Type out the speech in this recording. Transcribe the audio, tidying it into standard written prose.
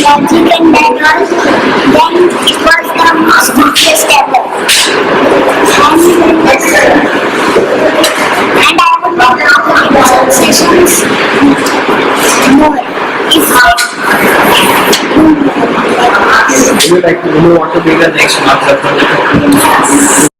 logic and manual, then it was the most fastest ever. And I would love to sessions more. If Would you want to be the next master project?